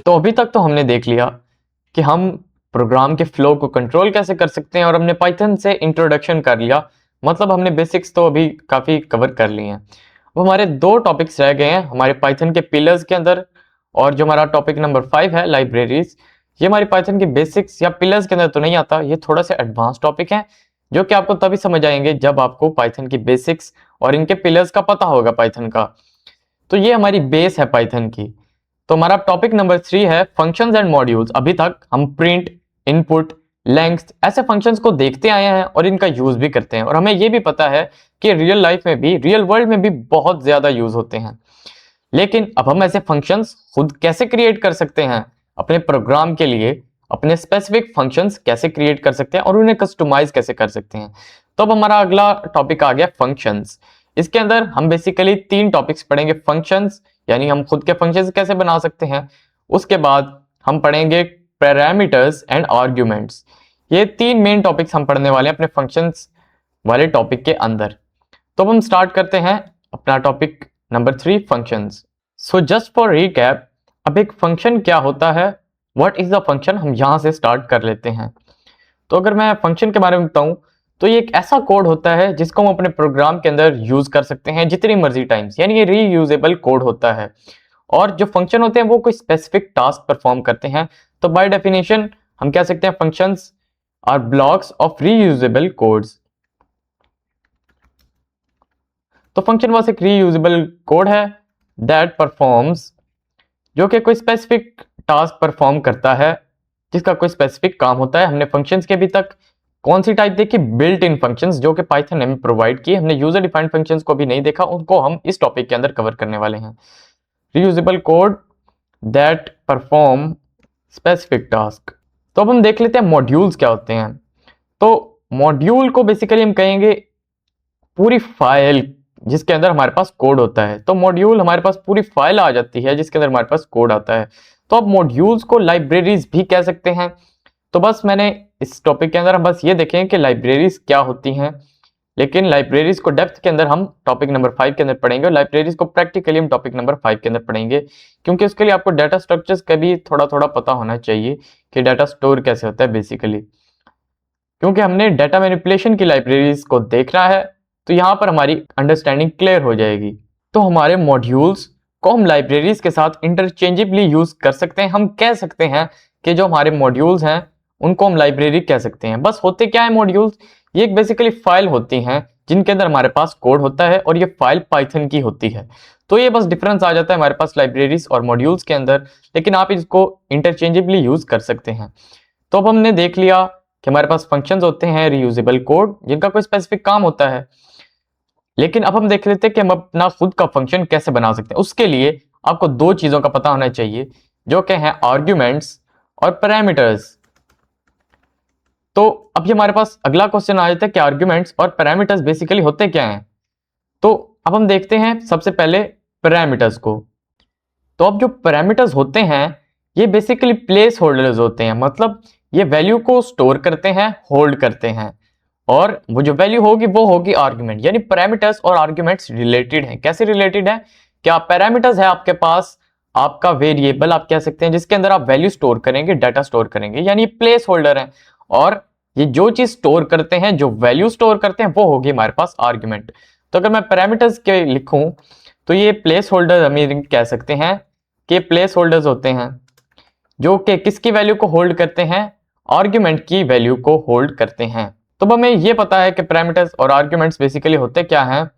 तो अभी तक तो हमने देख लिया कि हम प्रोग्राम के फ्लो को कंट्रोल कैसे कर सकते हैं और हमने पाइथन से इंट्रोडक्शन कर लिया, मतलब हमने बेसिक्स तो अभी काफ़ी कवर कर लिए हैं। अब हमारे दो टॉपिक्स रह गए हैं हमारे पाइथन के पिलर्स के अंदर, और जो हमारा टॉपिक नंबर 5 है लाइब्रेरीज, ये हमारी पाइथन की बेसिक्स या पिलर्स के अंदर तो नहीं आता, ये थोड़ा सा एडवांस टॉपिक है जो कि आपको तभी समझ आएंगे जब आपको पाइथन की बेसिक्स और इनके पिलर्स का पता होगा पाइथन का। तो ये हमारी बेस है पाइथन की। तो हमारा टॉपिक नंबर 3 है फंक्शंस एंड मॉड्यूल्स। अभी तक हम प्रिंट, इनपुट, लेंथ ऐसे फंक्शंस को देखते आए हैं और इनका यूज भी करते हैं, और हमें ये भी पता है कि रियल लाइफ में भी, रियल वर्ल्ड में भी बहुत ज्यादा यूज होते हैं। लेकिन अब हम ऐसे फंक्शंस खुद कैसे क्रिएट कर सकते हैं अपने प्रोग्राम के लिए, अपने स्पेसिफिक फंक्शंस कैसे क्रिएट कर सकते हैं और उन्हें कस्टमाइज कैसे कर सकते हैं। तो अब हमारा अगला टॉपिक आ गया फंक्शंस। इसके अंदर हम बेसिकली 3 टॉपिक्स पढ़ेंगे। फंक्शंस यानी हम खुद के फंक्शंस कैसे बना सकते हैं, उसके बाद हम पढ़ेंगे पैरामीटर्स एंड आर्ग्यूमेंट्स। ये 3 मेन टॉपिक्स हम पढ़ने वाले हैं अपने फंक्शंस वाले टॉपिक के अंदर। तो अब हम स्टार्ट करते हैं अपना topic number 3 functions. So just for recap, अब एक फंक्शन क्या होता है, व्हाट इज द फंक्शन, हम यहां से स्टार्ट कर लेते हैं। तो अगर मैं फंक्शन के बारे में बताऊं तो ये एक ऐसा कोड होता है जिसको हम अपने प्रोग्राम के अंदर यूज कर सकते हैं जितनी मर्जी टाइम्स, यानी ये रीयूजेबल कोड होता है। और जो फंक्शन होते हैं वो कोई स्पेसिफिक टास्क परफॉर्म करते हैं। तो बाय डेफिनेशन हम कह सकते हैं functions are blocks of reusable codes. तो फंक्शन बस एक रीयूजेबल कोड है दैट परफॉर्म्स, जो कि कोई स्पेसिफिक टास्क परफॉर्म करता है, जिसका कोई स्पेसिफिक काम होता है। हमने फंक्शंस के अभी तक कौन सी टाइप देखी, बिल्ट इन फंक्शंस, जो कि पाइथन ने हमें प्रोवाइड की। हमने यूजर डिफाइंड फंक्शंस को भी नहीं देखा, उनको हम इस टॉपिक के अंदर कवर करने वाले हैं। Reusable code that perform specific task. तो अब हम देख लेते हैं मॉड्यूल्स क्या होते हैं। तो मॉड्यूल को बेसिकली हम कहेंगे पूरी फाइल जिसके अंदर हमारे पास कोड होता है। तो मॉड्यूल हमारे पास पूरी फाइल आ जाती है जिसके अंदर हमारे पास कोड आता है। तो अब मॉड्यूल्स को लाइब्रेरीज भी कह सकते हैं। तो बस मैंने इस टॉपिक के अंदर हम बस ये देखें कि लाइब्रेरीज क्या होती हैं, लेकिन लाइब्रेरीज को डेप्थ के अंदर हम टॉपिक नंबर 5 के अंदर पढ़ेंगे, और लाइब्रेरीज को प्रैक्टिकली हम टॉपिक नंबर 5 के अंदर पढ़ेंगे, क्योंकि उसके लिए आपको डाटा स्ट्रक्चर्स का भी थोड़ा थोड़ा पता होना चाहिए कि डाटा स्टोर कैसे होता है बेसिकली। क्योंकि हमने डाटा मैनिपुलेशन की लाइब्रेरीज को देखना है, तो यहाँ पर हमारी अंडरस्टैंडिंग क्लियर हो जाएगी। तो हमारे मॉड्यूल्स को हम लाइब्रेरीज के साथ इंटरचेंजेबली यूज कर सकते हैं। हम कह सकते हैं कि जो हमारे मॉड्यूल्स हैं उनको हम लाइब्रेरी कह सकते हैं। बस होते क्या है मॉड्यूल्स, ये एक बेसिकली फाइल होती हैं जिनके अंदर हमारे पास कोड होता है, और ये फाइल पाइथन की होती है। तो ये बस डिफरेंस आ जाता है हमारे पास लाइब्रेरीज और मॉड्यूल्स के अंदर, लेकिन आप इसको इंटरचेंजेबली यूज कर सकते हैं। तो अब हमने देख लिया कि हमारे पास फंक्शंस होते हैं रीयूजेबल कोड जिनका कोई स्पेसिफिक काम होता है। लेकिन अब हम देख लेते हैं कि हम अपना खुद का फंक्शन कैसे बना सकते हैं। उसके लिए आपको 2 चीजों का पता होना चाहिए, जो कि हैं आर्ग्यूमेंट्स और पैरामीटर्स। तो अब ये हमारे पास अगला क्वेश्चन आ जाता है कि आर्ग्यूमेंट्स और पैरामीटर्स बेसिकली होते क्या हैं। तो अब हम देखते हैं सबसे पहले पैरामीटर्स को। तो अब जो पैरामीटर्स होते हैं ये बेसिकली प्लेस होल्डर्स होते हैं, मतलब ये वैल्यू को स्टोर करते हैं, होल्ड करते हैं, और वो जो वैल्यू होगी वो होगी आर्ग्यूमेंट। यानी पैरामीटर्स और आर्ग्यूमेंट्स रिलेटेड हैं। कैसे रिलेटेड है, क्या पैरामीटर्स है आपके पास आपका वेरिएबल आप कह सकते हैं जिसके अंदर आप वैल्यू स्टोर करेंगे, डाटा स्टोर करेंगे, यानी प्लेस होल्डर है। और ये जो चीज स्टोर करते हैं, जो वैल्यू स्टोर करते हैं, वो होगी हमारे पास आर्ग्यूमेंट। तो अगर मैं पैरामीटर्स के लिखूं तो ये प्लेस होल्डर हम कह सकते हैं कि प्लेस होल्डर्स होते हैं जो कि किसकी वैल्यू को होल्ड करते हैं, आर्ग्यूमेंट की वैल्यू को होल्ड करते हैं। तो हमें ये पता है कि पैरामीटर्स और आर्ग्यूमेंट्स बेसिकली होते क्या हैं।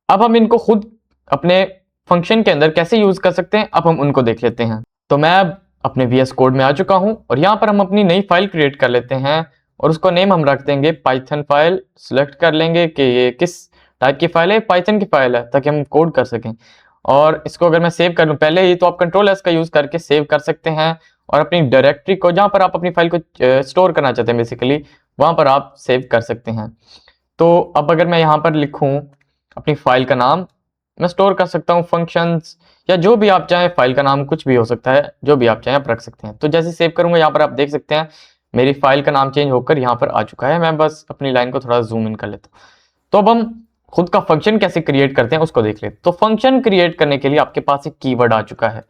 अब हम इनको खुद अपने फंक्शन के अंदर कैसे यूज कर सकते हैं, अब हम उनको देख लेते हैं। तो मैं अब अपने VS कोड में आ चुका हूं, और यहां पर हम अपनी नई फाइल क्रिएट कर लेते हैं, और उसको नेम हम रख देंगे पाइथन फाइल। सिलेक्ट कर लेंगे कि ये किस टाइप की फाइल है, पाइथन की फाइल है, ताकि हम कोड कर सकें। और इसको अगर मैं सेव कर लूं पहले ही, तो आप Ctrl+S का यूज करके सेव कर सकते हैं, और अपनी डायरेक्टरी को जहां पर आप अपनी फाइल को स्टोर करना चाहते हैं बेसिकली वहां पर आप सेव कर सकते हैं। तो अब अगर मैं यहाँ पर लिखूं अपनी फाइल का नाम, मैं स्टोर कर सकता हूँ फंक्शंस, या जो भी आप चाहें, फाइल का नाम कुछ भी हो सकता है, जो भी आप चाहें आप रख सकते हैं। तो जैसे सेव करूंगा यहाँ पर आप देख सकते हैं मेरी फाइल का नाम चेंज होकर यहाँ पर आ चुका है। मैं बस अपनी लाइन को थोड़ा जूम इन कर लेता हूँ। तो अब हम खुद का फंक्शन कैसे क्रिएट करते हैं उसको देख लेते हैं। तो फंक्शन क्रिएट करने के लिए आपके पास एक कीवर्ड आ चुका है।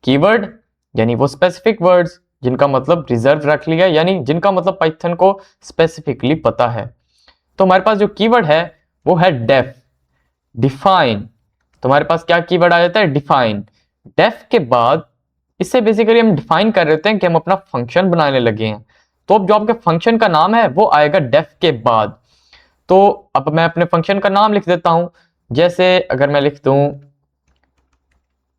कीवर्ड यानी वो स्पेसिफिक वर्ड्स जिनका मतलब रिजर्व रख लिया, यानी जिनका मतलब पाइथन को स्पेसिफिकली पता है। तो हमारे पास जो कीवर्ड है वो है डेफ, डिफाइन। तो हमारे पास क्या कीवर्ड आ जाता है, डिफाइन। डेफ के बाद इससे बेसिकली हम डिफाइन कर रहे होते हैं कि हम अपना फंक्शन बनाने लगे हैं। तो अब जो आपके फंक्शन का नाम है वो आएगा डेफ के बाद। तो अब मैं अपने फंक्शन का नाम लिख देता हूं, जैसे अगर मैं लिख दूं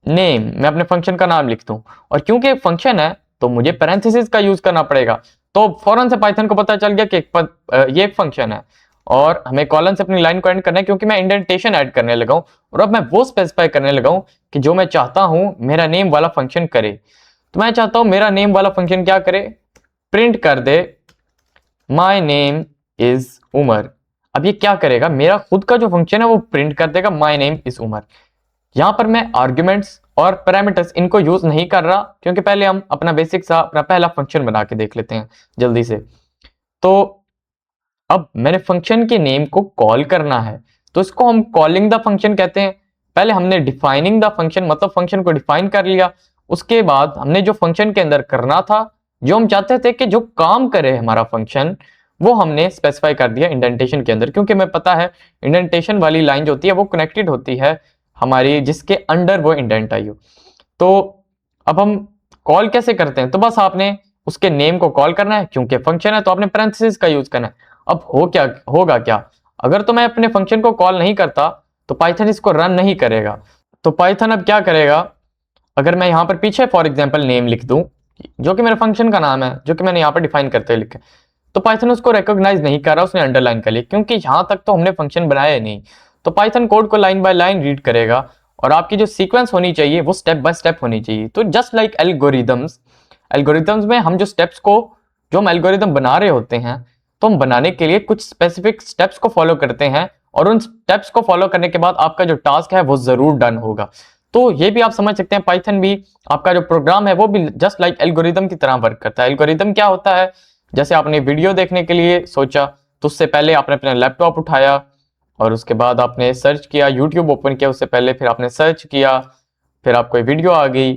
नेम, मैं अपने फंक्शन का नाम लिख दूं, और क्योंकि एक फंक्शन है तो मुझे पैरेंथेसिस का यूज करना पड़ेगा। तो फौरन से पाइथन को पता चल गया कि ये एक फंक्शन है और हमें कॉलन से अपनी लाइन को एंड करना है, क्योंकि मैं इंडेंटेशन ऐड करने लगा हूं और अब मैं वो स्पेसिफाई करने लगा हूं कि जो मैं चाहता हूं मेरा नेम वाला फंक्शन करे। तो मैं चाहता हूं मेरा नेम वाला फंक्शन क्या करे, प्रिंट कर दे माई नेम इज उमर। अब ये क्या करेगा, मेरा खुद का जो फंक्शन है वो प्रिंट कर देगा माई नेम इज उमर। यहां पर मैं आर्ग्यूमेंट्स और पैरामीटर्स इनको यूज नहीं कर रहा, क्योंकि पहले हम अपना बेसिक सा अपना पहला फंक्शन बना के देख लेते हैं जल्दी से। तो अब मैंने फंक्शन के नेम को कॉल करना है, तो इसको हम कॉलिंग द फंक्शन कहते हैं। पहले हमने डिफाइनिंग द फंक्शन मतलब फंक्शन को डिफाइन कर लिया, उसके बाद हमने जो फंक्शन के अंदर करना था, जो हम चाहते थे कि जो काम करे हमारा फंक्शन, वो हमने स्पेसिफाई कर दिया इंडेंटेशन के अंदर, क्योंकि हमें पता है इंडेंटेशन वाली लाइन जो होती है वो कनेक्टेड होती है हमारी जिसके अंडर वो इंडेंट आई हो। तो अब हम कॉल कैसे करते हैं, तो बस आपने उसके नेम को कॉल करना है, क्योंकि फंक्शन है तो आपने पैरेंथेसिस का यूज करना है। अब होगा क्या, अगर तो मैं अपने फंक्शन को कॉल नहीं करता तो पाइथन इसको रन नहीं करेगा। तो पाइथन अब क्या करेगा, अगर मैं यहाँ पर पीछे फॉर एग्जांपल नेम लिख दूं, जो कि मेरे फंक्शन का नाम है, जो कि मैंने यहाँ पर डिफाइन करते हुए लिखा है, तो पाइथन उसको रिकॉग्नाइज नहीं कर रहा, उसने अंडरलाइन कर लिया, क्योंकि यहां तक तो हमने फंक्शन बनाया ही नहीं। तो पाइथन कोड को लाइन बाय लाइन रीड करेगा और आपकी जो सीक्वेंस होनी चाहिए वो स्टेप बाय स्टेप होनी चाहिए। तो जस्ट लाइक एल्गोरिदम्स, एल्गोरिदम्स में हम जो स्टेप्स को, जो हम एल्गोरिदम बना रहे होते हैं, तो हम बनाने के लिए कुछ स्पेसिफिक स्टेप्स को फॉलो करते हैं, और उन स्टेप्स को फॉलो करने के बाद आपका जो टास्क है वो जरूर डन होगा। तो ये भी आप समझ सकते हैं, पाइथन भी आपका जो प्रोग्राम है वो भी जस्ट लाइक एल्गोरिदम की तरह वर्क करता है। एल्गोरिदम क्या होता है, जैसे आपने वीडियो देखने के लिए सोचा, तो उससे पहले आपने अपना लैपटॉप उठाया और उसके बाद आपने सर्च किया, यूट्यूब ओपन किया उससे पहले, फिर आपने सर्च किया, फिर आपको वीडियो आ गई,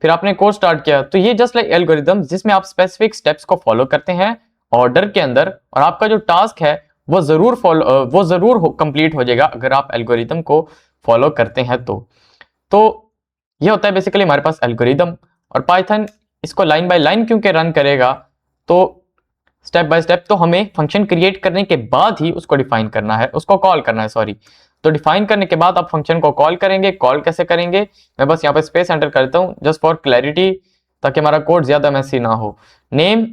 फिर आपने कोर्स स्टार्ट किया। तो ये जस्ट लाइक एल्गोरिदम जिसमें आप स्पेसिफिक स्टेप्स को फॉलो करते हैं ऑर्डर के अंदर, और आपका जो टास्क है वो जरूर कंप्लीट हो जाएगा अगर आप एल्गोरिदम को फॉलो करते हैं। तो ये होता है बेसिकली हमारे पास एल्गोरिदम। और पाइथन इसको लाइन बाय लाइन क्योंकि रन करेगा, तो स्टेप बाय स्टेप तो हमें फंक्शन क्रिएट करने के बाद ही उसको डिफाइन करना है, उसको कॉल करना है, सॉरी। तो डिफाइन करने के बाद आप फंक्शन को कॉल करेंगे। कॉल कैसे करेंगे, मैं बस यहाँ पे स्पेस एंटर करता हूँ जस्ट फॉर क्लैरिटी, ताकि हमारा कोड ज्यादा मैसी ना हो। नेम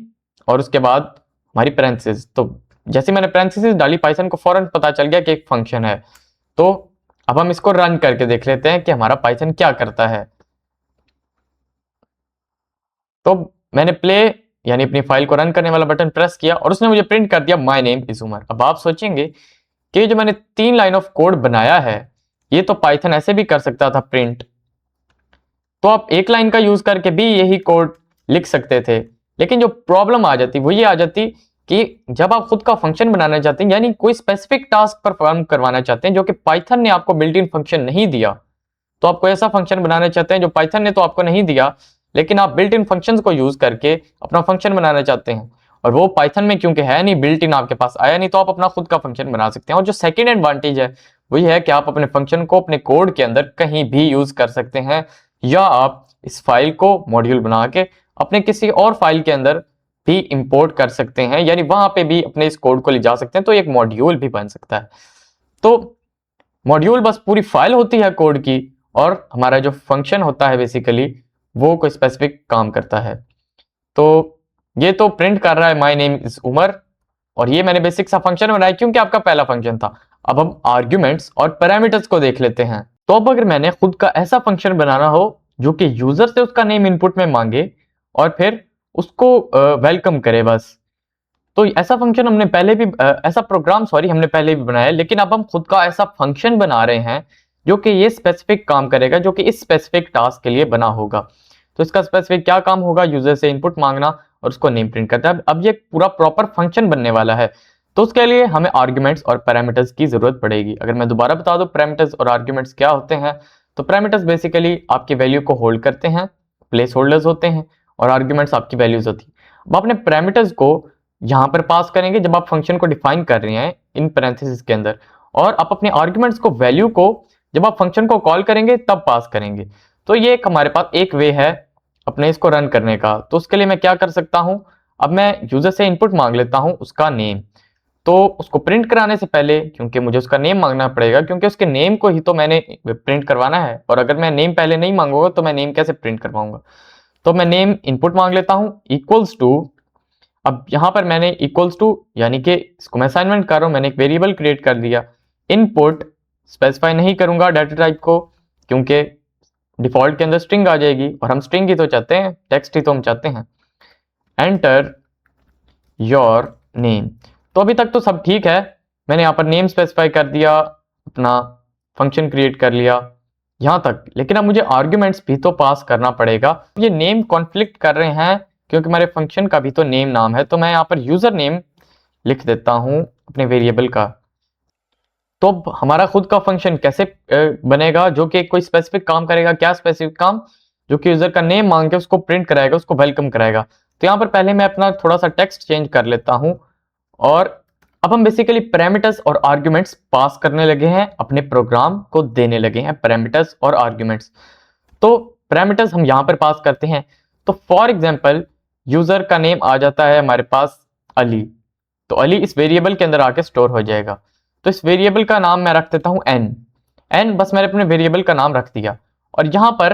और उसके बाद हमारी पैरेंथेसिस। तो जैसे मैंने पैरेंथेसिस डाली, पाइथन को फौरन पता चल गया कि एक फंक्शन है। तो अब हम इसको रन करके देख लेते हैं कि हमारा पाइथन क्या करता है। तो मैंने प्ले यानी अपनी फाइल को रन करने वाला बटन प्रेस किया और उसने मुझे प्रिंट कर दिया माय नेम इज उमर। अब आप सोचेंगे कि जो मैंने 3 लाइन ऑफ कोड बनाया है, ये तो पाइथन ऐसे भी कर सकता था प्रिंट, तो आप एक लाइन का यूज करके भी यही कोड लिख सकते थे। लेकिन जो प्रॉब्लम आ जाती वो ये आ जाती कि जब आप खुद का फंक्शन बनाना चाहते हैं, यानी कोई स्पेसिफिक टास्क परफॉर्म करवाना चाहते हैं जो कि पाइथन ने आपको बिल्ट इन फंक्शन नहीं दिया, तो आप कोई ऐसा फंक्शन बनाना चाहते हैं जो पाइथन ने तो आपको नहीं दिया, लेकिन आप बिल्ट इन फंक्शंस को यूज करके अपना फंक्शन बनाना चाहते हैं, और वो पाइथन में क्योंकि है नहीं, बिल्ट इन आपके पास आया नहीं, तो आप अपना खुद का फंक्शन बना सकते हैं। और जो सेकंड एडवांटेज है वो ये है कि आप अपने फंक्शन को अपने कोड के अंदर कहीं भी यूज कर सकते हैं, या आप इस फाइल को मॉड्यूल बना के अपने किसी और फाइल के अंदर भी इंपोर्ट कर सकते हैं, यानी वहां पे भी अपने इस कोड को ले जा सकते हैं, तो एक मॉड्यूल भी बन सकता है। तो मॉड्यूल बस पूरी फाइल होती है कोड की, और हमारा जो फंक्शन होता है बेसिकली वो कोई स्पेसिफिक काम करता है। तो ये तो प्रिंट कर रहा है माय नेम इज उमर, और ये मैंने बेसिक सा फंक्शन बनाया क्योंकि आपका पहला फंक्शन था। अब हम आर्ग्यूमेंट्स और पैरामीटर्स को देख लेते हैं। तो अब अगर मैंने खुद का ऐसा फंक्शन बनाना हो जो कि यूजर से उसका नेम इनपुट में मांगे और फिर उसको वेलकम करे बस, तो ऐसा फंक्शन हमने पहले भी ऐसा प्रोग्राम सॉरी हमने पहले भी बनाया है, लेकिन अब हम खुद का ऐसा फंक्शन बना रहे हैं जो कि ये स्पेसिफिक काम करेगा, जो कि इस स्पेसिफिक टास्क के लिए बना होगा। तो इसका स्पेसिफिक क्या काम होगा, यूजर से इनपुट मांगना और उसको नेम प्रिंट करता है। अब ये पूरा प्रॉपर फंक्शन बनने वाला है, तो उसके लिए हमें आर्ग्यूमेंट्स और पैरामीटर्स की जरूरत पड़ेगी। अगर मैं दोबारा बता दूं पैरामीटर्स और आर्ग्यूमेंट्स क्या होते हैं, तो पैरामीटर्स बेसिकली आपकी वैल्यू को होल्ड करते हैं, प्लेस होल्डर्स होते हैं और आर्ग्यूमेंट्स आपकी वैल्यूज होती है। अब अपने पैरामीटर्स को यहाँ पर पास करेंगे जब आप फंक्शन को डिफाइन कर रहे हैं इन पैरेंथेसिस के अंदर, और आप अपने आर्ग्यूमेंट्स को वैल्यू को जब आप फंक्शन को कॉल करेंगे तब पास करेंगे। तो ये एक हमारे पास एक वे है अपने इसको रन करने का। तो उसके लिए मैं क्या कर सकता हूं, अब मैं यूजर से इनपुट मांग लेता हूं उसका नेम। तो उसको प्रिंट कराने से पहले, क्योंकि मुझे उसका नेम मांगना पड़ेगा, क्योंकि उसके नेम को ही तो मैंने प्रिंट करवाना है, और अगर मैं नेम पहले नहीं मांगूंगा तो मैं नेम कैसे प्रिंट करवाऊंगा। तो मैं नेम इनपुट मांग लेता हूं इक्वल्स टू, अब यहां पर मैंने इक्वल्स टू यानी कि इसको मैं असाइनमेंट कर रहा हूं, मैंने एक वेरिएबल क्रिएट कर दिया। इनपुट स्पेसिफाई नहीं करूंगा डाटा टाइप को, क्योंकि डिफॉल्ट के अंदर स्ट्रिंग आ जाएगी और हम स्ट्रिंग ही तो चाहते हैं, टेक्स्ट ही तो हम चाहते हैं। Enter your name. तो अभी तक तो सब ठीक है, मैंने यहाँ पर नेम स्पेसिफाई कर दिया, अपना फंक्शन क्रिएट कर लिया यहां तक, लेकिन अब मुझे आर्ग्यूमेंट्स भी तो पास करना पड़ेगा। ये नेम कॉन्फ्लिक्ट कर रहे हैं क्योंकि हमारे फंक्शन का भी तो नेम नाम है। तो मैं यहाँ पर यूजर नेम लिख देता हूं अपने वेरिएबल का। तो हमारा खुद का फंक्शन कैसे बनेगा जो कि कोई स्पेसिफिक काम करेगा। क्या स्पेसिफिक काम? जो कि यूजर का नेम मांग के उसको प्रिंट कराएगा, उसको वेलकम कराएगा। तो यहाँ पर पहले मैं अपना थोड़ा सा टेक्स्ट चेंज कर लेता हूं, और अब हम बेसिकली पैरामीटर्स और आर्ग्यूमेंट्स पास करने लगे हैं, अपने प्रोग्राम को देने लगे हैं पैरामीटर्स और आर्ग्यूमेंट्स। तो पैरामीटर्स हम यहां पर पास करते हैं। तो फॉर एग्जांपल यूजर का नेम आ जाता है हमारे पास अली, तो अली इस वेरिएबल के अंदर आके स्टोर हो जाएगा। तो इस वेरिएबल का नाम मैं रख देता हूं एन, बस मैंने अपने वेरिएबल का नाम रख दिया। और यहां पर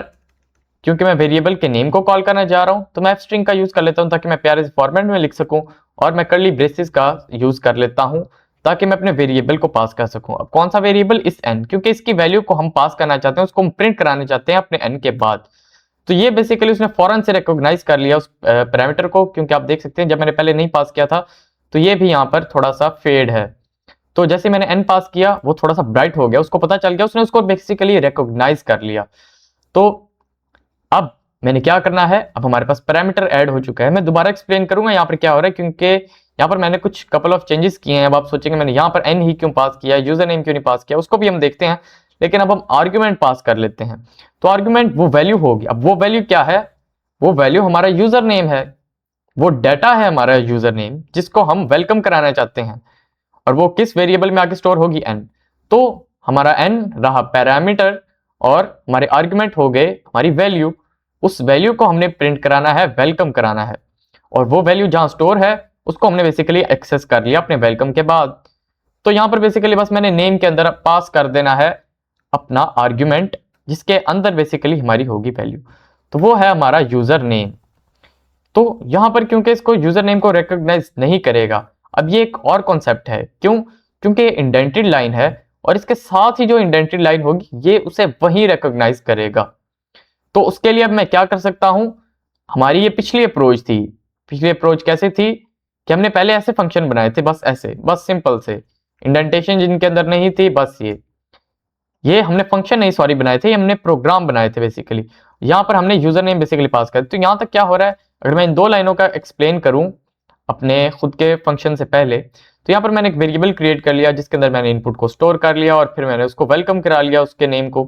क्योंकि मैं वेरिएबल के नेम को कॉल करना जा रहा हूं तो मैं एफ स्ट्रिंग का यूज कर लेता हूं ताकि मैं प्यारे से फॉर्मेट में लिख सकूं, और मैं कर्ली ब्रेसेस का यूज कर लेता हूं ताकि मैं अपने वेरिएबल को पास कर सकूं। अब कौन सा वेरिएबल? इस एन, क्योंकि इसकी वैल्यू को हम पास करना चाहते हैं, उसको हम प्रिंट कराने चाहते हैं अपने एन के बाद। तो ये बेसिकली उसने फौरन से रिकॉग्नाइज कर लिया उस पैरामीटर को, क्योंकि आप देख सकते हैं जब मैंने पहले नहीं पास किया था तो ये भी यहाँ पर थोड़ा सा फेड है। तो जैसे मैंने एन पास किया वो थोड़ा सा ब्राइट हो गया, उसको पता चल गया, उसने उसको बेसिकली रिकॉग्नाइज कर लिया। तो अब मैंने क्या करना है, अब हमारे पास पैरामीटर ऐड हो चुका है। मैं दोबारा एक्सप्लेन करूंगा यहाँ पर क्या हो रहा है, क्योंकि यहाँ पर मैंने कुछ कपल ऑफ चेंजेस किए हैं। अब आप सोचेंगे मैंने यहाँ पर एन ही क्यों पास किया, यूजर नेम क्यों नहीं पास किया, उसको भी हम देखते हैं। लेकिन अब हम आर्ग्यूमेंट पास कर लेते हैं। तो आर्ग्यूमेंट वो वैल्यू होगी। अब वो वैल्यू क्या है? वो वैल्यू हमारा यूजर नेम है, वो डाटा है हमारा यूजर नेम जिसको हम वेलकम कराना चाहते हैं। और वो किस वेरिएबल में आके स्टोर होगी? एन। तो हमारा एन रहा पैरामीटर और हमारे आर्ग्यूमेंट हो गए हमारी वैल्यू। उस वैल्यू को हमने प्रिंट कराना है, वेलकम कराना है, और वो वैल्यू जहां स्टोर है उसको हमने बेसिकली एक्सेस कर लिया अपने वेलकम के बाद। तो यहां पर बेसिकली बस मैंने नेम के अंदर पास कर देना है अपना आर्ग्यूमेंट, जिसके अंदर बेसिकली हमारी होगी वैल्यू। तो वो है हमारा यूजर नेम। तो यहां पर क्योंकि इसको यूजर नेम को रिकॉग्नाइज नहीं करेगा, अब ये एक और कॉन्सेप्ट है। क्यों? क्योंकि ये इंडेंटेड लाइन है, और इसके साथ ही जो इंडेंटेड लाइन होगी ये उसे वहीं रिकॉग्नाइज करेगा। तो उसके लिए अब मैं क्या कर सकता हूं, हमारी ये पिछली अप्रोच थी। पिछली अप्रोच कैसे थी कि हमने पहले ऐसे फंक्शन बनाए थे, बस ऐसे, बस सिंपल से, इंडेंटेशन जिनके अंदर नहीं थी, बस ये हमने फंक्शन नहीं सॉरी बनाए थे, ये हमने प्रोग्राम बनाए थे बेसिकली। यहां पर हमने यूजर नेम बेसिकली पास कर। तो यहां तक क्या हो रहा है, अगर मैं इन दो लाइनों का एक्सप्लेन करूं अपने खुद के फंक्शन से पहले, तो यहाँ पर मैंने एक वेरिएबल क्रिएट कर लिया जिसके अंदर मैंने इनपुट को स्टोर कर लिया, और फिर मैंने उसको वेलकम करा लिया उसके नेम को,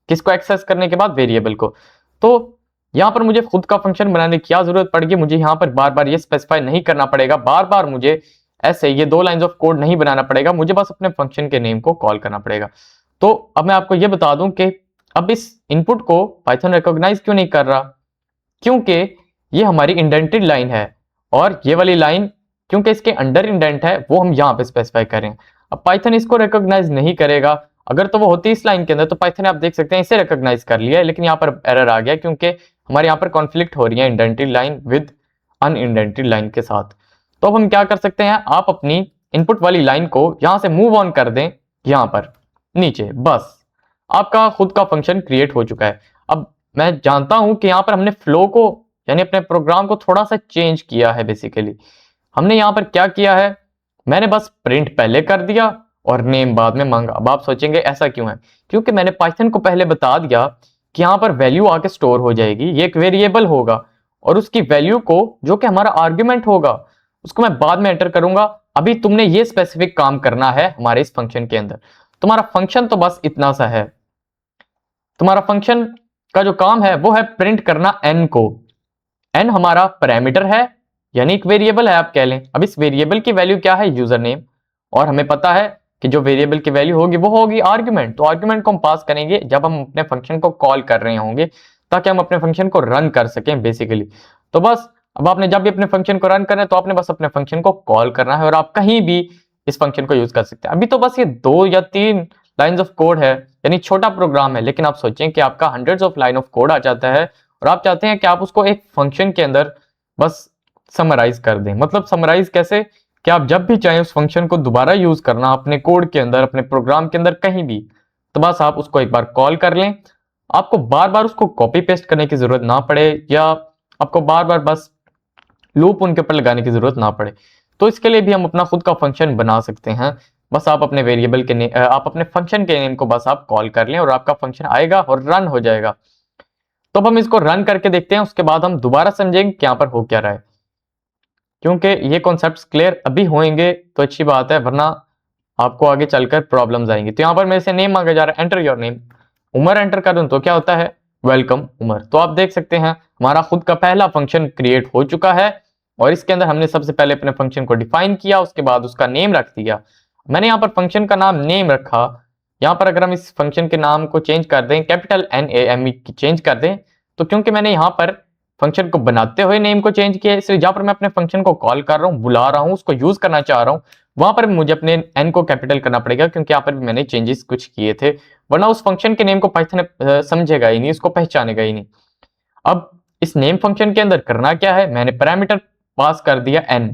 किसको एक्सेस करने के बाद? वेरिएबल को। तो यहाँ पर मुझे खुद का फंक्शन बनाने की क्या जरूरत पड़ेगी, मुझे यहाँ पर बार बार ये स्पेसिफाई नहीं करना पड़ेगा, बार बार मुझे ऐसे ये दो लाइंस ऑफ कोड नहीं बनाना पड़ेगा, मुझे बस अपने फंक्शन के नेम को कॉल करना पड़ेगा। तो अब मैं आपको ये बता दूं कि अब इस इनपुट को पाइथन रिकॉग्नाइज क्यों नहीं कर रहा, क्योंकि ये हमारी इंडेंटेड लाइन है, और ये वाली लाइन क्योंकि इसके अंडर इंडेंट है वो हम यहाँ पे स्पेसिफाई करें। अब पाइथन इसको रिकॉग्नाइज नहीं करेगा। अगर तो वो होती इस लाइन के अंदर तो पाइथन आप देख सकते हैं इसे रिकॉग्नाइज कर लिया है, लेकिन यहाँ पर एरर आ गया क्योंकि हमारे यहाँ पर कॉन्फ्लिक्ट हो रही है इंडेंटेड लाइन विद अनइंडेंटेड लाइन के साथ। तो अब हम क्या कर सकते हैं, आप अपनी इनपुट वाली लाइन को यहाँ से मूव ऑन कर दें यहाँ पर नीचे, बस आपका खुद का फंक्शन क्रिएट हो चुका है। अब मैं जानता हूं कि यहाँ पर हमने फ्लो को यानी अपने प्रोग्राम को थोड़ा सा चेंज किया है। बेसिकली हमने यहाँ पर क्या किया है, मैंने बस प्रिंट पहले कर दिया और नेम बाद में मांगा। अब आप सोचेंगे ऐसा क्यों है, क्योंकि मैंने पाइथन को पहले बता दिया कि यहाँ पर वैल्यू आके स्टोर हो जाएगी, ये एक वेरिएबल होगा, और उसकी वैल्यू को जो कि हमारा आर्ग्यूमेंट होगा उसको मैं बाद में एंटर करूंगा। अभी तुमने ये स्पेसिफिक काम करना है हमारे इस फंक्शन के अंदर। तुम्हारा फंक्शन तो बस इतना सा है, तुम्हारा फंक्शन का जो काम है वो है प्रिंट करना n को। n हमारा पैरामीटर है, यानी एक वेरिएबल है आप कह लें। अब इस वेरिएबल की वैल्यू क्या है, यूजर नेम, और हमें पता है कि जो वेरिएबल की वैल्यू होगी वो होगी आर्गुमेंट। तो आर्गुमेंट को हम पास करेंगे जब हम अपने फंक्शन को कॉल कर रहे होंगे, ताकि हम अपने फंक्शन को रन कर सकें बेसिकली। तो बस अब आपने जब भी अपने फंक्शन को रन करना है तो आपने बस अपने फंक्शन को कॉल करना है और आप कहीं भी इस फंक्शन को यूज कर सकते हैं। अभी तो बस ये 2 या 3 लाइंस ऑफ कोड है, यानी छोटा प्रोग्राम है, लेकिन आप सोचें कि आपका hundreds of line of code आ जाता है और आप चाहते हैं कि आप उसको एक फंक्शन के अंदर बस समराइज कर दें। मतलब समराइज कैसे, कि आप जब भी चाहें उस फंक्शन को दोबारा यूज करना अपने कोड के अंदर, अपने प्रोग्राम के अंदर कहीं भी, तो बस आप उसको एक बार कॉल कर लें। आपको बार बार उसको कॉपी पेस्ट करने की जरूरत ना पड़े, या आपको बार बार बस लूप उनके ऊपर लगाने की जरूरत ना पड़े। तो इसके लिए भी हम अपना खुद का फंक्शन बना सकते हैं। बस आप अपने वेरिएबल के आप अपने फंक्शन के नेम को बस आप कॉल कर लें और आपका फंक्शन आएगा और रन हो जाएगा। तो अब हम इसको रन करके देखते हैं, उसके बाद हम दोबारा समझेंगे कि यहाँ पर हो क्या रहा है। क्योंकि ये कॉन्सेप्ट्स क्लियर अभी होंगे तो अच्छी बात है, वरना आपको आगे चलकर प्रॉब्लम्स आएंगी। तो यहाँ पर मेरे से नेम मांगा जा रहा है, एंटर योर नेम। उमर एंटर कर दूं तो क्या होता है, वेलकम उमर। तो आप देख सकते हैं हमारा खुद का पहला फंक्शन क्रिएट हो चुका है और इसके अंदर हमने सबसे पहले अपने फंक्शन को डिफाइन किया, उसके बाद उसका नेम रख दिया। मैंने यहाँ पर फंक्शन का नाम नेम रखा। यहाँ पर अगर हम इस फंक्शन के नाम को चेंज कर दें, कैपिटल NAME की चेंज कर दें, तो क्योंकि मैंने यहाँ पर फंक्शन को बनाते हुए नेम को चेंज किया, इसलिए जहां पर मैं अपने फंक्शन को कॉल कर रहा हूँ, बुला रहा हूँ, उसको यूज करना चाह रहा हूँ, वहां पर मुझे अपने n को कैपिटल करना पड़ेगा, क्योंकि यहाँ पर भी मैंने चेंजेस कुछ किए थे, वरना उस फंक्शन के नेम को पाइथन समझेगा ही नहीं, उसको पहचानेगा ही नहीं। अब इस नेम फंक्शन के अंदर करना क्या है, मैंने पैरामीटर पास कर दिया n।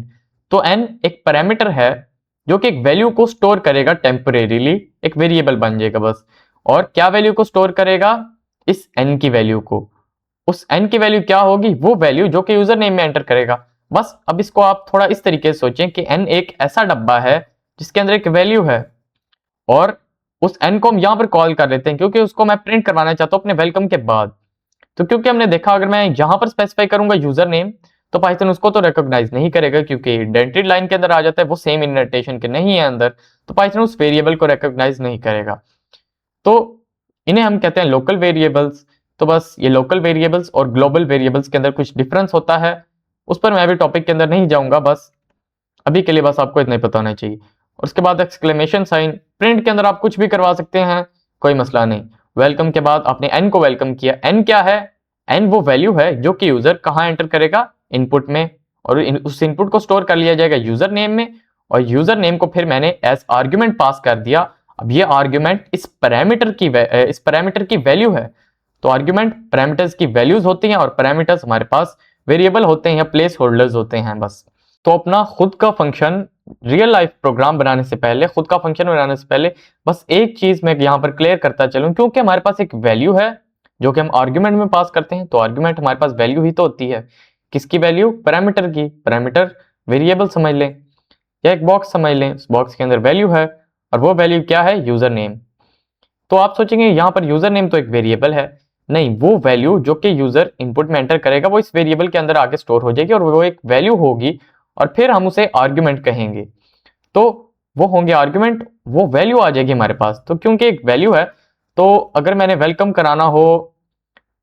तो n एक पैरामीटर है जो कि एक वैल्यू को स्टोर करेगा टेम्परेरीली, एक वेरिएबल बन जाएगा बस। और क्या वैल्यू को स्टोर करेगा, इस n की वैल्यू को। उस n की वैल्यू क्या होगी, वो वैल्यू जो कि यूजर नेम में एंटर करेगा। बस अब इसको आप थोड़ा इस तरीके से सोचें कि n एक ऐसा डब्बा है जिसके अंदर एक वैल्यू है, और उस n को हम यहां पर कॉल कर लेते हैं क्योंकि उसको मैं प्रिंट करवाना चाहता हूं अपने वेलकम के बाद। तो क्योंकि हमने देखा अगर मैं यहां पर स्पेसिफाई करूंगा यूजर नेम, तो पाइथन उसको तो रिकॉग्नाइज नहीं करेगा क्योंकि इंडेंटेड लाइन के अंदर आ जाता है, वो सेम इंडेंटेशन के नहीं है अंदर, तो पाइथन उस वेरिएबल को रिकॉग्नाइज नहीं करेगा। तो इन्हें हम कहते हैं लोकल वेरिएबल्स। तो बस ये लोकल वेरिएबल्स और ग्लोबल वेरिएबल्स के अंदर कुछ डिफरेंस होता है, उस पर मैं अभी टॉपिक के अंदर नहीं जाऊंगा, बस अभी के लिए बस आपको इतना ही पता होना चाहिए। और उसके बाद एक्सक्लेमेशन साइन, प्रिंट के अंदर आप कुछ भी करवा सकते हैं, कोई मसला नहीं। वेलकम के बाद आपने n को वेलकम किया, n क्या है, n वो वैल्यू है जो कि यूजर कहाँ एंटर करेगा, इनपुट में, और उस इनपुट को स्टोर कर लिया जाएगा यूजर नेम में, और यूजर नेम को फिर मैंने एज आर्ग्यूमेंट पास कर दिया। अब ये आर्ग्यूमेंट इस पैरामीटर की वैल्यू है। तो आर्ग्यूमेंट पैरामीटर्स की वैल्यूज होती हैं और पैरामीटर्स हमारे पास वेरिएबल होते हैं या प्लेस होल्डर्स होते हैं बस। तो अपना खुद का फंक्शन रियल लाइफ प्रोग्राम बनाने से पहले, खुद का फंक्शन बनाने से पहले बस एक चीज मैं यहाँ पर क्लियर करता चलूं, क्योंकि हमारे पास एक वैल्यू है जो कि हम आर्ग्यूमेंट में पास करते हैं। तो आर्ग्यूमेंट हमारे पास वैल्यू ही तो होती है, किसकी वैल्यू, पैरामीटर की। पैरामीटर वेरिएबल समझ लें या एक बॉक्स समझ लें, उस बॉक्स के अंदर वैल्यू है और वो वैल्यू क्या है, यूजर नेम। तो आप सोचेंगे यहाँ पर यूजर नेम तो एक वेरिएबल है, नहीं, वो वैल्यू जो कि यूजर इनपुट में एंटर करेगा वो इस वेरिएबल के अंदर आगे स्टोर हो जाएगी और वो एक वैल्यू होगी, और फिर हम उसे आर्ग्यूमेंट कहेंगे। तो वो होंगे आर्ग्यूमेंट, वो वैल्यू आ जाएगी हमारे पास। तो क्योंकि एक वैल्यू है, तो अगर मैंने वेलकम कराना हो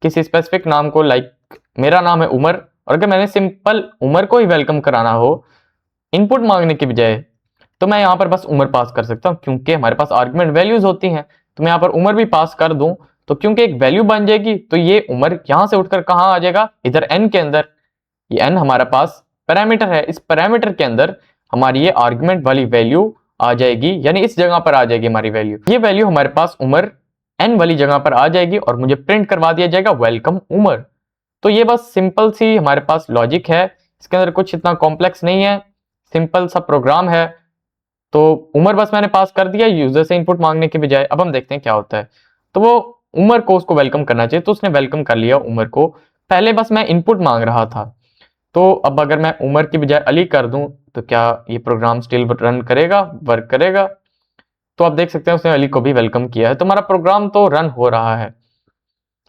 किसी स्पेसिफिक नाम को, लाइक मेरा नाम है उमर, और अगर मैंने सिंपल उमर को ही वेलकम कराना हो इनपुट मांगने की बजाय, तो मैं यहाँ पर बस उमर पास कर सकता हूँ, क्योंकि हमारे पास आर्गुमेंट वैल्यूज होती हैं। तो मैं यहाँ पर उमर भी पास कर दूं तो क्योंकि एक वैल्यू बन जाएगी, तो ये उमर यहां से उठकर कहाँ आ जाएगा, इधर n के अंदर। ये n हमारा पास पैरामीटर है, इस पैरामीटर के अंदर हमारी ये आर्गुमेंट वाली वैल्यू आ जाएगी, यानी इस जगह पर आ जाएगी हमारी वैल्यू। ये वैल्यू हमारे पास उमर n वाली जगह पर आ जाएगी और मुझे प्रिंट करवा दिया जाएगा वेलकम उमर। तो ये बस सिंपल सी हमारे पास लॉजिक है, इसके अंदर कुछ इतना कॉम्प्लेक्स नहीं है, सिंपल सा प्रोग्राम है। तो उमर बस मैंने पास कर दिया यूजर से इनपुट मांगने के बजाय। अब हम देखते हैं क्या होता है। तो वो उमर को उसको वेलकम करना चाहिए, तो उसने वेलकम कर लिया उमर को। पहले बस मैं इनपुट मांग रहा था, तो अब अगर मैं उमर की बजाय अली कर दूं तो क्या ये प्रोग्राम स्टिल रन करेगा, वर्क करेगा। तो आप देख सकते हैं उसने अली को भी वेलकम किया है, तो हमारा प्रोग्राम तो रन हो रहा है।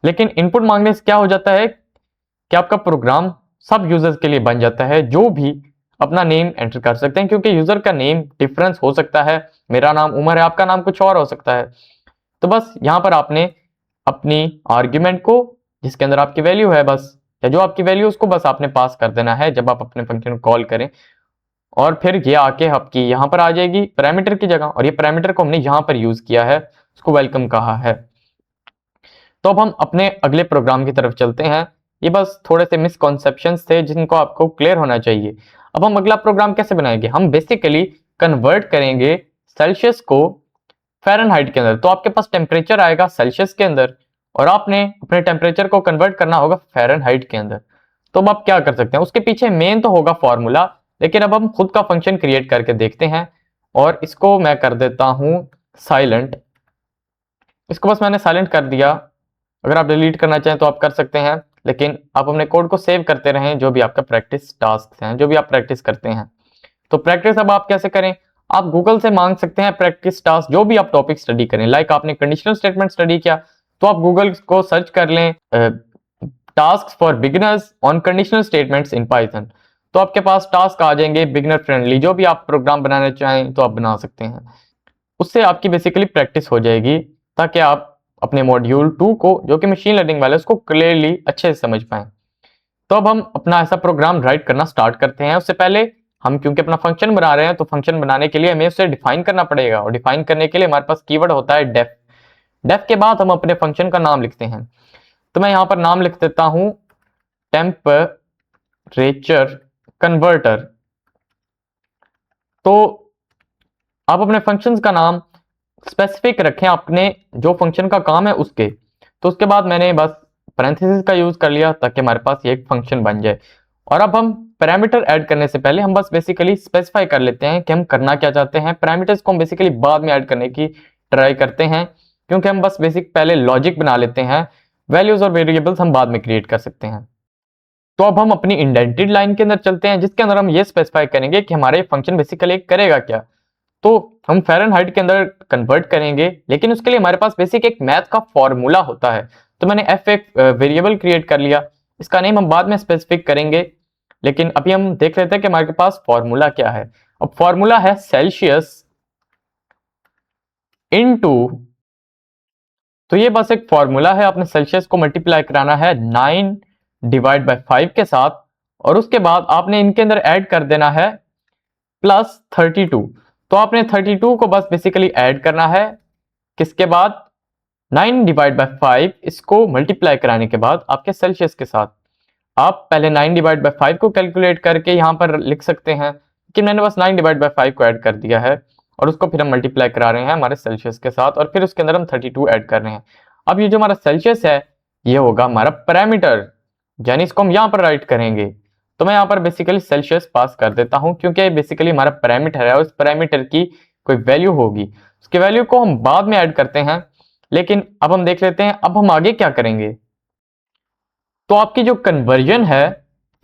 लेकिन इनपुट मांगने से क्या हो जाता है कि आपका प्रोग्राम सब यूजर्स के लिए बन जाता है, जो भी अपना नेम एंटर कर सकते हैं, क्योंकि यूजर का नेम डिफरेंस हो सकता है। मेरा नाम उमर है, आपका नाम कुछ और हो सकता है। तो बस यहाँ पर आपने अपनी आर्ग्यूमेंट को जिसके अंदर आपकी वैल्यू है बस, या जो आपकी वैल्यू उसको बस आपने पास कर देना है जब आप अपने फंक्शन को कॉल करें, और फिर ये आके आपकी यहाँ पर आ जाएगी पैरामीटर की जगह, और ये पैरामीटर को हमने यहाँ पर यूज किया है, उसको वेलकम कहा है। तो अब हम अपने अगले प्रोग्राम की तरफ चलते हैं। ये बस थोड़े से मिसकॉन्सेप्शंस थे जिनको आपको क्लियर होना चाहिए। अब हम अगला प्रोग्राम कैसे बनाएंगे, हम बेसिकली कन्वर्ट करेंगे सेल्सियस को फ़ारेनहाइट के अंदर। तो आपके पास टेम्परेचर आएगा सेल्सियस के अंदर और आपने अपने टेम्परेचर को कन्वर्ट करना होगा फ़ारेनहाइट के अंदर। तो अब आप क्या कर सकते हैं, उसके पीछे मेन तो होगा फॉर्मूला, लेकिन अब हम खुद का फंक्शन क्रिएट करके देखते हैं। और इसको मैं कर देता हूं साइलेंट। इसको बस मैंने साइलेंट कर दिया। अगर आप डिलीट करना चाहें तो आप कर सकते हैं, लेकिन आप अपने कोड को सेव करते रहें जो भी आपका प्रैक्टिस टास्क हैं, जो भी आप प्रैक्टिस करते हैं। तो प्रैक्टिस अब आप कैसे करें, आप गूगल से मांग सकते हैं प्रैक्टिस टास्क, जो भी आप टॉपिक स्टडी करें। लाइक आपने कंडीशनल स्टेटमेंट स्टडी किया तो आप गूगल को सर्च कर लें task for beginners on conditional statements in Python. तो आपके पास टास्क आ जाएंगे बिगिनर फ्रेंडली, जो भी आप प्रोग्राम बनाना चाहें तो आप बना सकते हैं। उससे आपकी बेसिकली प्रैक्टिस हो जाएगी ताकि आप अपने मॉड्यूल 2 को जो कि मशीन लर्निंग वाला है उसको क्लियरली अच्छे से समझ पाएं। तो अब हम अपना ऐसा प्रोग्राम राइट करना स्टार्ट करते हैं। उससे पहले हम क्योंकि अपना फंक्शन बना रहे हैं तो फंक्शन बनाने के लिए हमें उसे डिफाइन करना पड़ेगा, और डिफाइन करने के लिए हमारे पास कीवर्ड होता है डेफ। डेफ के बाद हम अपने फंक्शन का नाम लिखते हैं। तो मैं यहाँ पर नाम लिख देता हूं टेम्परेचर कन्वर्टर। तो आप अपने फंक्शंस का नाम स्पेसिफिक रखें अपने जो फंक्शन का काम है उसके। तो उसके बाद मैंने बस पैरेंथेसिस का यूज कर लिया ताकि हमारे पास ये एक फंक्शन बन जाए। और अब हम पैरामीटर ऐड करने से पहले हम बस बेसिकली स्पेसिफाई कर लेते हैं कि हम करना क्या चाहते हैं। पैरामीटर्स को हम बेसिकली बाद में ऐड करने की ट्राई करते हैं, क्योंकि हम बस बेसिक पहले लॉजिक बना लेते हैं, वैल्यूज और वेरिएबल्स हम बाद में क्रिएट कर सकते हैं। तो अब हम अपनी इंडेंटेड लाइन के अंदर चलते हैं जिसके अंदर हम ये स्पेसिफाई करेंगे कि हमारा ये फंक्शन बेसिकली करेगा क्या। तो हम फ़ारेनहाइट के अंदर कन्वर्ट करेंगे, लेकिन उसके लिए हमारे पास बेसिक एक मैथ का फॉर्मूला होता है। तो मैंने एफ एक वेरिएबल क्रिएट कर लिया, इसका नेम हम बाद में स्पेसिफिक करेंगे, लेकिन अभी हम देख लेते हैं कि हमारे पास फॉर्मूला क्या है। अब फॉर्मूला है सेल्सियस इनटू, तो ये बस एक फॉर्मूला है, आपने सेल्सियस को मल्टीप्लाई कराना है 9 डिवाइड बाय 5 के साथ, और उसके बाद आपने इनके अंदर ऐड कर देना है प्लस 32। तो आपने 32 को बस बेसिकली ऐड करना है किसके बाद, 9 डिवाइड बाय 5, इसको मल्टीप्लाई कराने के बाद आपके सेल्सियस के साथ। आप पहले 9 डिवाइड बाय 5 को कैलकुलेट करके यहाँ पर लिख सकते हैं, कि मैंने बस 9 डिवाइड बाय 5 को ऐड कर दिया है, और उसको फिर हम मल्टीप्लाई करा रहे हैं हमारे सेल्सियस के साथ, और फिर उसके अंदर हम 32 ऐड कर रहे हैं। अब ये जो हमारा सेल्सियस है ये होगा हमारा पैरामीटर, यानी इसको हम यहाँ पर राइट करेंगे। तो मैं यहाँ पर बेसिकली सेल्सियस पास कर देता हूँ, क्योंकि बेसिकली हमारा पैरामीटर है और इस पैरामीटर की कोई वैल्यू होगी, उसकी वैल्यू को हम बाद में ऐड करते हैं। लेकिन अब हम देख लेते हैं अब हम आगे क्या करेंगे। तो आपकी जो कन्वर्जन है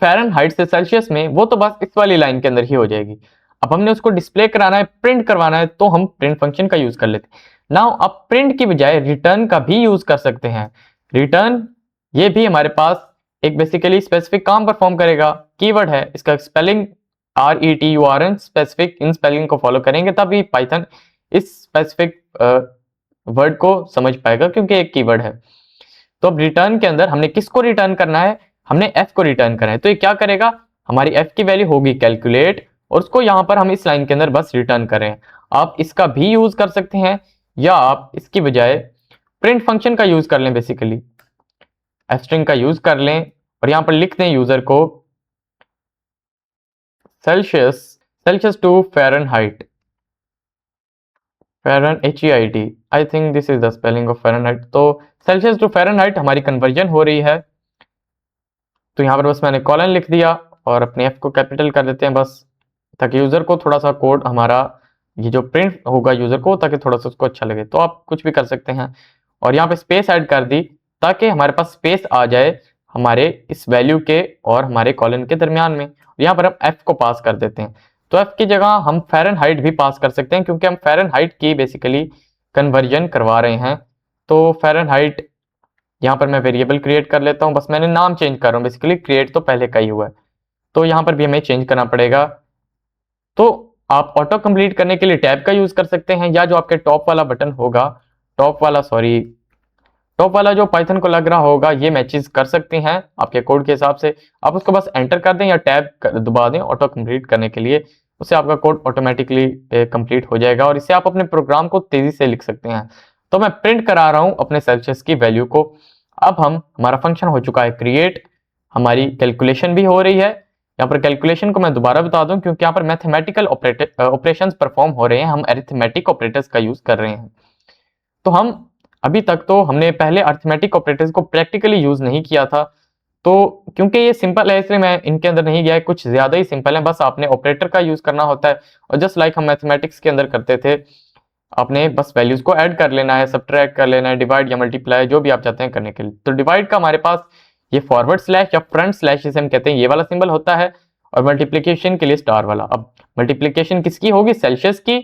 फ़ारेनहाइट से सेल्सियस में, वो तो बस इस वाली लाइन के अंदर ही हो जाएगी। अब हमने उसको डिस्प्ले कराना है, प्रिंट करवाना है, तो हम प्रिंट फंक्शन का यूज कर लेते हैं। नाउ आप प्रिंट की बजाय रिटर्न का भी यूज कर सकते हैं। रिटर्न ये भी हमारे पास एक बेसिकली स्पेसिफिक काम परफॉर्म करेगा। कीवर्ड है, इसका spelling RETURN, specific, in spelling को फॉलो करेंगे तभी पाइथन इस स्पेसिफिक वर्ड को समझ पाएगा, क्योंकि एक कीवर्ड है। तो अब रिटर्न के अंदर हमने किसको रिटर्न करना है, हमने f को रिटर्न करना है। तो ये क्या करेगा, हमारी f की वैल्यू होगी कैलकुलेट, और उसको यहां पर हम इस लाइन के अंदर बस रिटर्न करें। आप इसका भी यूज कर सकते हैं, या आप इसकी बजाय प्रिंट फंक्शन का यूज कर लें, बेसिकली स्ट्रिंग का यूज कर लें, और यहां पर लिख दें यूजर को Celsius to Fahrenheit, HEIT, I think this is the spelling of Fahrenheit. तो सेल्सियस टू फ़ारेनहाइट हमारी कन्वर्जन हो रही है। तो यहाँ पर बस मैंने कॉलन लिख दिया और अपने f को कैपिटल कर देते हैं बस, ताकि यूजर को थोड़ा सा कोड हमारा ये जो प्रिंट होगा यूजर को, ताकि थोड़ा सा उसको अच्छा लगे। तो आप कुछ भी कर सकते हैं, और यहाँ पे स्पेस ऐड कर दी ताकि हमारे पास स्पेस आ जाए हमारे इस वैल्यू के और हमारे कॉलन के दरमियान में। यहाँ पर हम f को पास कर देते हैं। तो f की जगह हम फ़ारेनहाइट भी पास कर सकते हैं, क्योंकि हम फ़ारेनहाइट की बेसिकली कन्वर्जन करवा रहे हैं। तो फ़ारेनहाइट यहाँ पर मैं वेरिएबल क्रिएट कर लेता हूँ, बस मैंने नाम चेंज कर रहा हूँ, बेसिकली क्रिएट तो पहले का ही हुआ है, तो यहाँ पर भी हमें चेंज करना पड़ेगा। तो आप ऑटो कंप्लीट करने के लिए टैब का यूज कर सकते हैं, या जो आपके टॉप वाला बटन होगा, टॉप वाला सॉरी टॉप वाला जो पाइथन को लग रहा होगा ये मैचेस कर सकती हैं आपके कोड के हिसाब से, आप उसको बस एंटर कर दें या टैब दबा दें ऑटो कंप्लीट करने के लिए, उससे आपका कोड ऑटोमेटिकली कंप्लीट हो जाएगा और इससे आप अपने प्रोग्राम को तेजी से लिख सकते हैं। तो मैं प्रिंट करा रहा हूं अपने सेल्सियस की वैल्यू को। अब हमारा फंक्शन हो चुका है क्रिएट, हमारी कैलकुलेशन भी हो रही है। यहाँ पर कैलकुलेशन को मैं दोबारा बता दूं क्योंकि यहाँ पर मैथमेटिकल ऑपरेशंस परफॉर्म हो रहे हैं, हम अरिथमेटिक ऑपरेटर्स का यूज कर रहे हैं। तो हम अभी तक तो हमने पहले अरिथमेटिक ऑपरेटर्स को प्रैक्टिकली यूज नहीं किया था, तो क्योंकि ये सिंपल है इसलिए मैं इनके अंदर नहीं गया, कुछ ज्यादा ही सिंपल है, बस आपने ऑपरेटर का यूज करना होता है और जस्ट लाइक हम मैथमेटिक्स के अंदर करते थे, आपने बस वैल्यूज को ऐड कर लेना है, सब्ट्रैक्ट कर लेना है, डिवाइड या मल्टीप्लाई जो भी आप चाहते हैं करने के लिए। तो डिवाइड का हमारे पास ये फॉरवर्ड स्लैश या फ्रंट स्लैश जिसे हम कहते हैं ये वाला सिंबल होता है, और मल्टीप्लीकेशन के लिए स्टार वाला। अब मल्टीप्लीकेशन किसकी होगी? सेल्सियस की,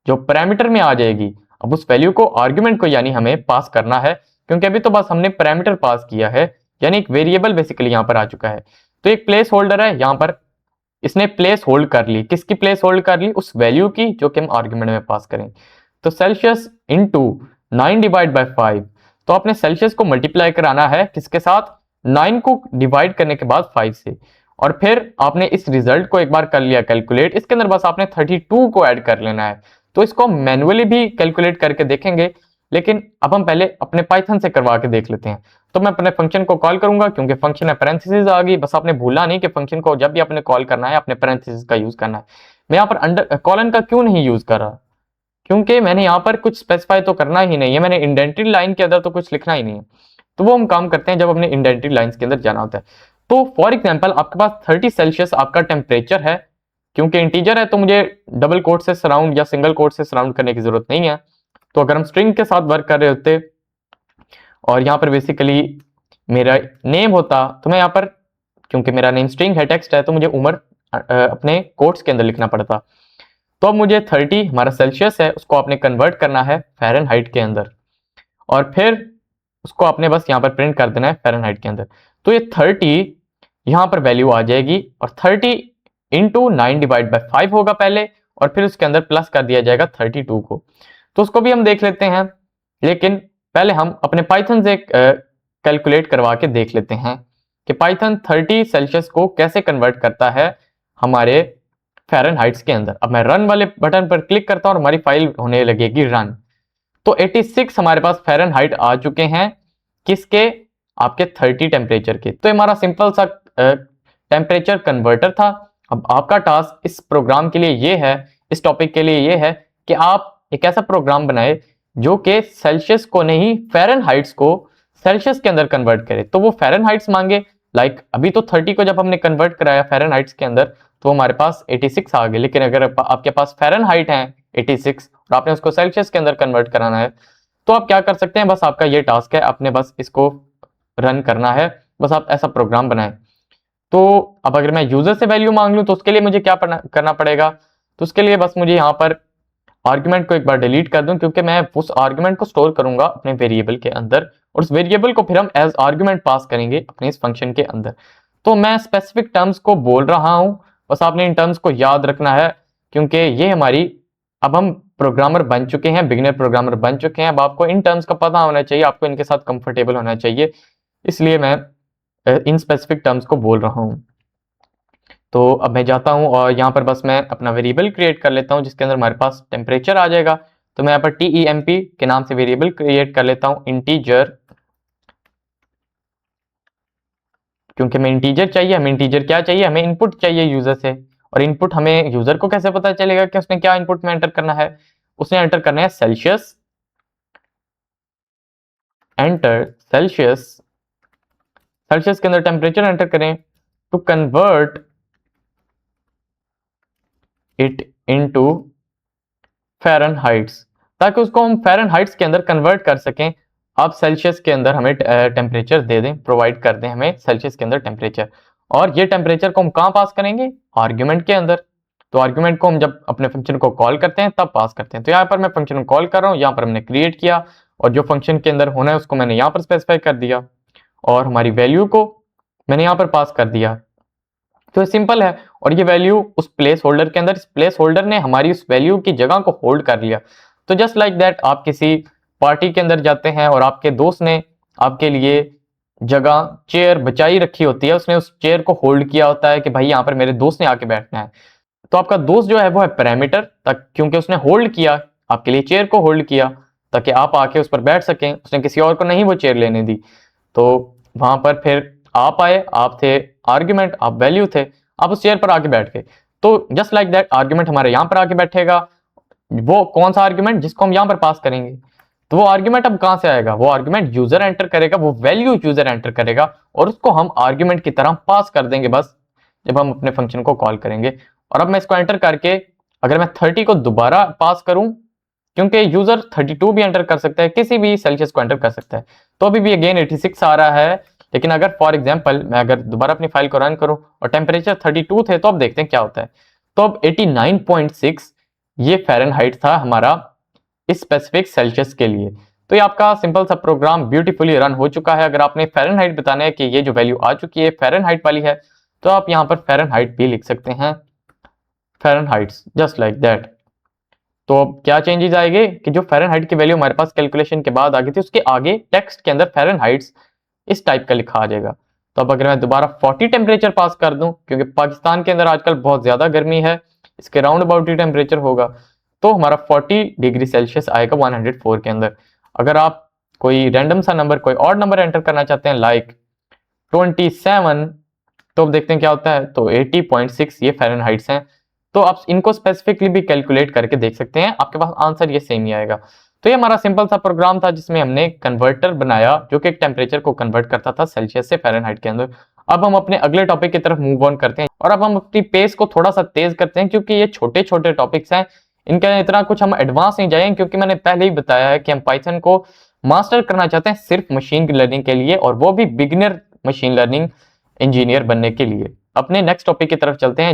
जो पैरामीटर में आ जाएगी। अब उस वैल्यू को आर्गुमेंट को यानी हमें पास करना है, क्योंकि अभी तो बस हमने पैरामीटर पास किया है, यानी एक वेरिएबल बेसिकली यहाँ पर आ चुका है। तो एक प्लेस होल्डर है यहाँ पर, इसने प्लेस होल्ड कर ली, किसकी प्लेस होल्ड कर ली? उस वैल्यू की जो कि हम आर्गुमेंट में पास करें। तो सेल्सियस इंटू 9 डिवाइड बाई 5, तो आपने सेल्सियस को मल्टीप्लाई कराना है किसके साथ? 9 को डिवाइड करने के बाद 5 से, और फिर आपने इस रिजल्ट को एक बार कर लिया कैलकुलेट, इसके अंदर बस आपने 32 को ऐड कर लेना है। तो इसको मैन्युअली भी कैलकुलेट करके देखेंगे, लेकिन अब हम पहले अपने पाइथन से करवा के देख लेते हैं। तो मैं अपने फंक्शन को कॉल करूंगा, क्योंकि फंक्शन में पैरेंथेसिस आ गई, बस आपने भूलना नहीं कि फंक्शन को जब भी आपने कॉल करना है अपने पैरेंथेसिस का यूज करना है। मैं यहाँ पर अंडर कॉलन का क्यों नहीं यूज कर रहा? क्योंकि मैंने यहाँ पर कुछ स्पेसिफाई तो करना ही नहीं है, मैंने इंडेंटेड लाइन के अंदर तो कुछ लिखना ही नहीं है। तो वो हम काम करते हैं जब अपने इंडेंटेड लाइंस के अंदर जाना होता है। तो फॉर एग्जाम्पल आपके पास 30 सेल्सियस आपका टेम्परेचर है, क्योंकि इंटीजर है तो मुझे डबल कोट से सराउंड या सिंगल कोट से सराउंड करने की जरूरत नहीं है। तो अगर हम स्ट्रिंग के साथ वर्क कर रहे होते और यहाँ पर बेसिकली मेरा नेम होता, तो मैं यहाँ पर, क्योंकि मेरा नेम स्ट्रिंग है, टेक्स्ट है, तो मुझे उम्र अपने कोट्स के अंदर लिखना पड़ता। तो अब मुझे 30 हमारा सेल्सियस है उसको आपने कन्वर्ट करना है फ़ारेनहाइट के अंदर, और फिर उसको आपने बस यहाँ पर प्रिंट कर देना है फ़ारेनहाइट के अंदर। तो ये 30 यहाँ पर वैल्यू आ जाएगी, और 30 इंटू 9 डिवाइड बाई 5 होगा पहले, और फिर उसके अंदर प्लस कर दिया जाएगा 32 को। तो उसको भी हम देख लेते हैं, लेकिन पहले हम अपने पाइथन से कैलकुलेट करवा के देख लेते हैं कि पाइथन 30 सेल्सियस को कैसे कन्वर्ट करता है हमारे फ़ारेनहाइट्स के अंदर। अब मैं रन वाले बटन पर क्लिक करता हूं और हमारी फाइल होने लगेगी रन। तो 86 हमारे पास फ़ारेनहाइट आ चुके हैं, किसके? आपके 30 टेम्परेचर के। तो हमारा सिंपल सा टेम्परेचर कन्वर्टर था। अब आपका टास्क इस प्रोग्राम के लिए ये है, इस टॉपिक के लिए ये है कि आप एक ऐसा प्रोग्राम बनाए जो कि सेल्सियस को नहीं फ़ारेनहाइट्स को सेल्सियस के अंदर कन्वर्ट करे। तो वो फ़ारेनहाइट्स मांगे, लाइक अभी तो 30 को जब हमने कन्वर्ट कराया फ़ारेनहाइट्स के अंदर तो हमारे पास 86 आ गए, लेकिन अगर आपके पास फ़ारेनहाइट है 86 और आपने उसको सेल्सियस के अंदर कन्वर्ट कराना है, तो आप क्या कर सकते हैं? बस आपका ये टास्क है, आपने बस इसको रन करना है, बस आप ऐसा प्रोग्राम बनाएं। तो अब अगर मैं यूजर से वैल्यू मांग लूं तो उसके लिए मुझे क्या करना पड़ेगा? तो उसके लिए बस मुझे यहाँ पर आर्गुमेंट को एक बार डिलीट कर दूं, क्योंकि मैं उस आर्गुमेंट को स्टोर करूंगा अपने वेरिएबल के अंदर, और उस वेरिएबल को फिर हम एज आर्गुमेंट पास करेंगे अपने इस फंक्शन के अंदर। तो मैं स्पेसिफिक टर्म्स को बोल रहा हूं, बस आपने इन टर्म्स को याद रखना है, क्योंकि ये हमारी, अब हम प्रोग्रामर बन चुके हैं, बिगिनर प्रोग्रामर बन चुके हैं। अब आपको इन टर्म्स का पता होना चाहिए, आपको इनके साथ कंफर्टेबल होना चाहिए, इसलिए मैं इन स्पेसिफिक टर्म्स को बोल रहा हूँ। तो अब मैं जाता हूँ और यहाँ पर बस मैं अपना वेरिएबल क्रिएट कर लेता हूँ जिसके अंदर हमारे पास टेम्परेचर आ जाएगा। तो मैं यहाँ पर TEMP के नाम से वेरिएबल क्रिएट कर लेता हूँ, इंटीजर, क्योंकि हमें इंटीजर चाहिए। हमें इंटीजर क्या चाहिए? हमें इनपुट चाहिए यूजर से, और इनपुट हमें यूजर को कैसे पता चलेगा कि उसने क्या इनपुट में एंटर करना है? उसने एंटर करना है सेल्सियस, एंटर सेल्सियस, सेल्सियस के अंदर टेम्परेचर एंटर करें टू कन्वर्ट इट इनटू फ़ारेनहाइट्स, ताकि उसको हम फ़ारेनहाइट्स के अंदर कन्वर्ट कर सकें। आप सेल्सियस के अंदर हमें टेम्परेचर दे दें, प्रोवाइड कर दें हमें सेल्सियस के अंदर टेम्परेचर, और ये टेम्परेचर को हम कहाँ पास करेंगे? आर्ग्यूमेंट के अंदर। तो आर्ग्यूमेंट को हम जब अपने फंक्शन को कॉल करते हैं तब पास करते हैं। तो यहाँ पर मैं फंक्शन को कॉल कर रहा हूँ, यहाँ पर हमने क्रिएट किया, और जो फंक्शन के अंदर होना है उसको मैंने यहाँ पर स्पेसिफाई कर दिया, और हमारी वैल्यू को मैंने यहाँ पर पास कर दिया। तो सिंपल है, और ये वैल्यू उस प्लेस होल्डर के अंदर, इस प्लेस होल्डर ने हमारी उस वैल्यू की जगह को होल्ड कर लिया। तो जस्ट लाइक दैट आप किसी पार्टी के अंदर जाते हैं और आपके दोस्त ने आपके लिए जगह चेयर बचाई रखी होती है, उसने उस चेयर को होल्ड किया होता है कि भाई यहाँ पर मेरे दोस्त ने आके बैठना है, तो आपका दोस्त जो है वो है पैरामीटर तक, क्योंकि उसने होल्ड किया आपके लिए, चेयर को होल्ड किया ताकि आप आके उस पर बैठ सकें, उसने किसी और को नहीं वो चेयर लेने दी। तो वहां पर फिर आप आए, आप थे आर्ग्यूमेंट, आप वैल्यू थे, आप उस चेयर पर आके बैठ गए। तो जस्ट लाइक दैट आर्ग्यूमेंट हमारे यहाँ पर आके बैठेगा। वो कौन सा आर्ग्यूमेंट? जिसको हम यहाँ पर पास करेंगे। तो वो आर्ग्यूमेंट अब कहां से आएगा? वो आर्ग्यूमेंट यूजर एंटर करेगा, वो वैल्यू यूजर एंटर करेगा और उसको हम आर्ग्यूमेंट की तरह पास कर देंगे बस, जब हम अपने फंक्शन को कॉल करेंगे। और अब मैं इसको एंटर करके अगर मैं 30 को दोबारा पास करूं, क्योंकि यूजर 32 भी एंटर कर सकता है, किसी भी सेल्सियस को एंटर कर सकता है, तो अभी भी अगेन 86 आ रहा है। लेकिन अगर फॉर एग्जांपल मैं अगर दोबारा अपनी फाइल को रन करूं और टेम्परेचर 32 थे, तो अब देखते हैं क्या होता है। तो अब 89.6 ये फ़ारेनहाइट था हमारा इस स्पेसिफिक सेल्सियस के लिए। तो ये आपका सिंपल सा प्रोग्राम ब्यूटीफुली रन हो चुका है। अगर आपने फ़ारेनहाइट बताना है कि ये जो वैल्यू आ चुकी है फ़ारेनहाइट वाली है, तो आप यहाँ पर फ़ारेनहाइट भी लिख सकते हैं, फ़ारेनहाइट्स, जस्ट लाइक दैट। तो अब क्या चेंजेस आएंगे कि जो फ़ारेनहाइट की वैल्यू हमारे पास कैलकुलेशन के बाद आ गई थी, उसके आगे टेक्स्ट के अंदर फ़ारेनहाइट्स इस टाइप का लिखा आ जाएगा। तो अब अगर मैं दोबारा 40 टेम्परेचर पास कर दूं, क्योंकि पाकिस्तान के अंदर आजकल बहुत ज्यादा गर्मी है, इसके राउंड अबाउट ही टेम्परेचर होगा, तो हमारा 40 डिग्री सेल्सियस आएगा 104 के अंदर। अगर आप कोई रैंडम सा नंबर, कोई और नंबर एंटर करना चाहते हैं लाइक 27, तो अब देखते हैं क्या होता है। तो 80.6 ये फ़ारेनहाइट्स हैं। तो आप इनको स्पेसिफिकली भी कैलकुलेट करके देख सकते हैं, आपके पास आंसर ये सेम ही आएगा। तो ये हमारा सिंपल सा प्रोग्राम था जिसमें हमने कन्वर्टर बनाया जो कि एक टेम्परेचर को कन्वर्ट करता था सेल्सियस से फ़ारेनहाइट के अंदर। अब हम अपने अगले टॉपिक की तरफ मूव ऑन करते हैं और अब हम अपनी पेस को थोड़ा सा तेज करते हैं, क्योंकि ये छोटे छोटे टॉपिक्स हैं, इनका इतना कुछ हम एडवांस नहीं जाएंगे, क्योंकि मैंने पहले ही बताया है कि हम पाइथन को मास्टर करना चाहते हैं सिर्फ मशीन लर्निंग के लिए, और वो भी बिगिनर मशीन लर्निंग इंजीनियर बनने के लिए। अपने नेक्स्ट टॉपिक की तरफ चलते हैं।